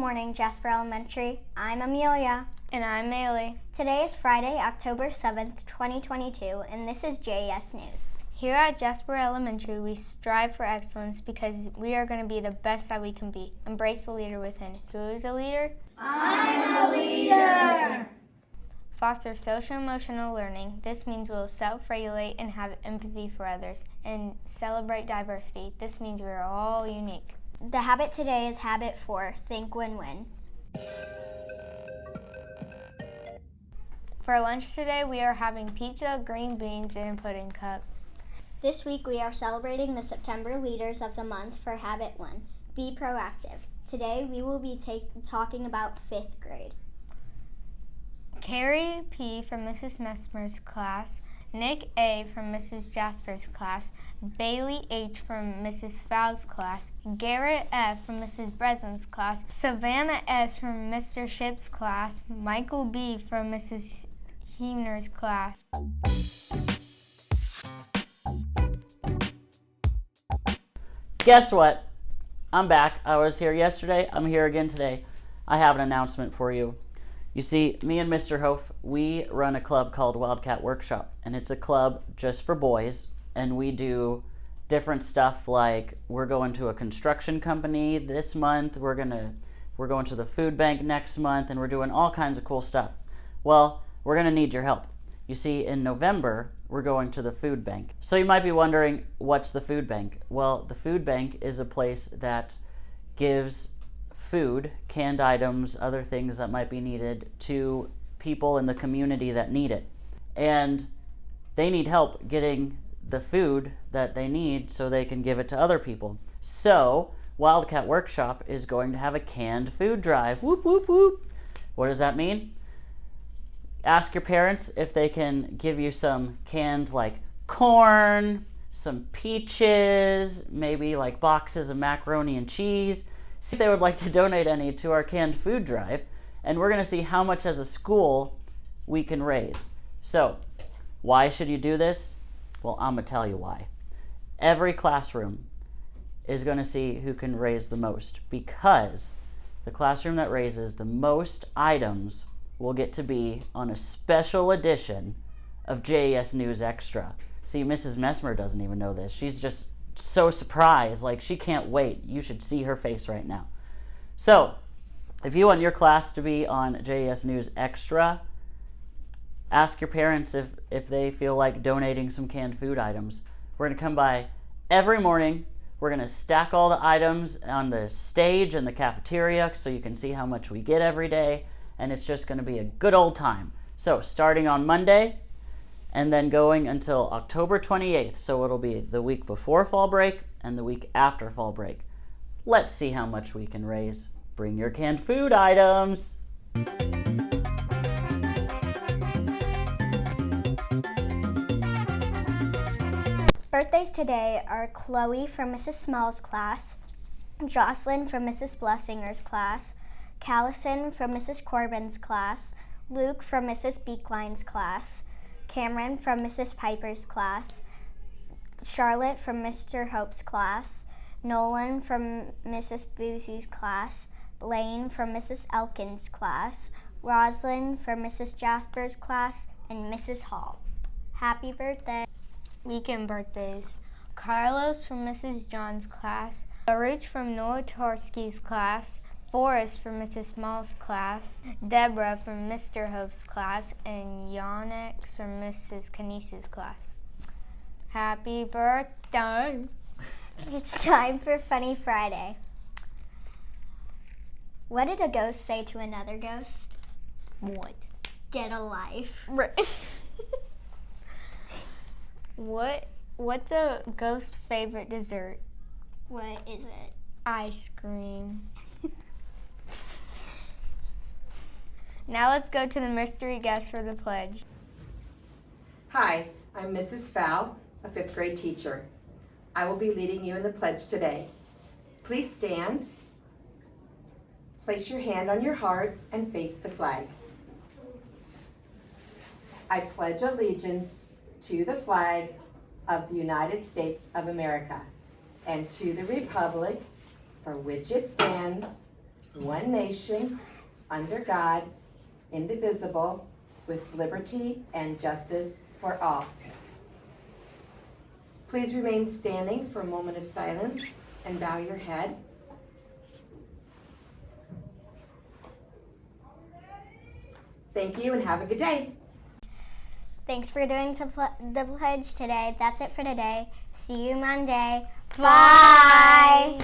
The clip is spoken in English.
morning, Jasper Elementary. I'm Amelia. And I'm Maylee. Today is Friday, October 7th, 2022, and this is JES News. Here at Jasper Elementary, we strive for excellence because we are going to be the best that we can be. Embrace the leader within. Who is a leader? I'm a leader! Foster social-emotional learning. This means we'll self-regulate and have empathy for others. And celebrate diversity. This means we're all unique. The habit today is Habit 4, Think Win-Win. For lunch today, we are having pizza, green beans, and a pudding cup. This week we are celebrating the September Leaders of the Month for Habit 1, Be Proactive. Today we will be talking about 5th grade. Carrie P. from Mrs. Mesmer's class, Nick A. from Mrs. Jasper's class, Bailey H. from Mrs. Fowle's class, Garrett F. from Mrs. Breslin's class, Savannah S. from Mr. Ship's class, Michael B. from Mrs. Heemner's class. Guess what? I'm back. I was here yesterday. I'm here again today. I have an announcement for you. You see, me and Mr. Hof, we run a club called Wildcat Workshop, and it's a club just for boys, and we do different stuff like we're going to a construction company this month, we're going to the food bank next month, and we're doing all kinds of cool stuff. Well, we're going to need your help. You see, in November, we're going to the food bank. So you might be wondering, what's the food bank? Well, the food bank is a place that gives food, canned items, other things that might be needed to people in the community that need it. And they need help getting the food that they need so they can give it to other people. So Wildcat Workshop is going to have a canned food drive. Whoop, whoop, whoop. What does that mean? Ask your parents if they can give you some canned like corn, some peaches, maybe like boxes of macaroni and cheese. See if they would like to donate any to our canned food drive, and we're going to see how much as a school we can raise. So, why should you do this? Well, I'm going to tell you why. Every classroom is going to see who can raise the most, because the classroom that raises the most items will get to be on a special edition of JES News Extra. See, Mrs. Mesmer doesn't even know this. She's just so surprised, like she can't wait. You should see her face right now. So, if you want your class to be on JES News Extra, ask your parents if they feel like donating some canned food items. We're going to come by every morning. We're going to stack all the items on the stage in the cafeteria so you can see how much we get every day, and it's just going to be a good old time. So, starting on Monday, and then going until October 28th, so it'll be the week before fall break and the week after fall break. Let's see how much we can raise. Bring your canned food items. Birthdays today are Chloe from Mrs. Small's class, Jocelyn from Mrs. Blessinger's class, Callison from Mrs. Corbin's class, Luke from Mrs. Beekline's class, Cameron from Mrs. Piper's class, Charlotte from Mr. Hope's class, Nolan from Mrs. Boosie's class, Blaine from Mrs. Elkin's class, Rosalind from Mrs. Jasper's class, and Mrs. Hall. Happy birthday! Weekend birthdays. Carlos from Mrs. John's class, Baruch from Noah Torsky's class, Forrest from Mrs. Small's class, Deborah from Mr. Hope's class, and Yonex from Mrs. Kanise's class. Happy birthday! It's time for Funny Friday. What did a ghost say to another ghost? What? Get a life. Right. What's a ghost's favorite dessert? What is it? Ice cream. Now let's go to the mystery guest for the pledge. Hi, I'm Mrs. Fowle, a 5th grade teacher. I will be leading you in the pledge today. Please stand. Place your hand on your heart and face the flag. I pledge allegiance to the flag of the United States of America and to the republic for which it stands, one nation, under God, indivisible, with liberty and justice for all. Please remain standing for a moment of silence and bow your head. Thank you and have a good day. Thanks for doing the pledge today. That's it for today. See you Monday. Bye.